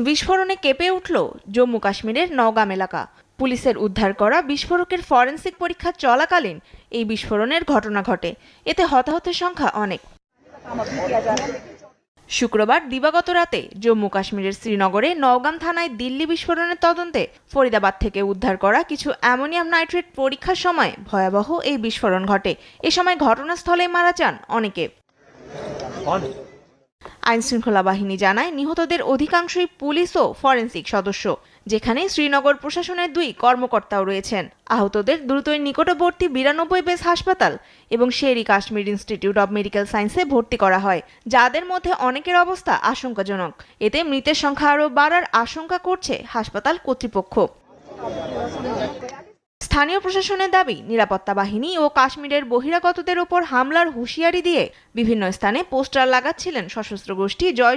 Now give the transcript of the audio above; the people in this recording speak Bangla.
বিস্ফোরণে কেঁপে উঠল জম্মু কাশ্মীরের নওগাম এলাকা। পুলিশের উদ্ধার করা বিস্ফোরকের ফরেনসিক পরীক্ষা চলাকালীন এই বিস্ফোরণের ঘটনা ঘটে। এতে হতাহতের সংখ্যা অনেক। শুক্রবার দিবাগত রাতে জম্মু কাশ্মীরের শ্রীনগরে নওগাম থানায় দিল্লি বিস্ফোরণের তদন্তে ফরিদাবাদ থেকে উদ্ধার করা কিছু অ্যামোনিয়াম নাইট্রেট পরীক্ষার সময় ভয়াবহ এই বিস্ফোরণ ঘটে। এ সময় ঘটনাস্থলে মারা যান অনেকে। আইনশৃঙ্খলা বাহিনী জানায়, নিহতদের অধিকাংশই পুলিশ ও ফরেনসিক সদস্য, যেখানে শ্রীনগর প্রশাসনের 2 কর্মকর্তাও রয়েছেন। আহতদের দ্রুতই নিকটবর্তী 92 বেস হাসপাতাল এবং Sherry Kashmir institute of medical সায়েন্সে ভর্তি করা হয়, যাদের মধ্যে অনেকের অবস্থা আশঙ্কাজনক। এতে মৃতের সংখ্যা আরও বাড়ার আশঙ্কা করছে হাসপাতাল কর্তৃপক্ষ। স্থানীয় প্রশাসনের দাবি, নিরাপত্তা বাহিনী ও কাশ্মীরের বহিরাগতদের ওপর হামলার হুঁশিয়ারি দিয়ে বিভিন্ন স্থানে পোস্টার লাগাচ্ছিলেন সশস্ত্র গোষ্ঠী জয়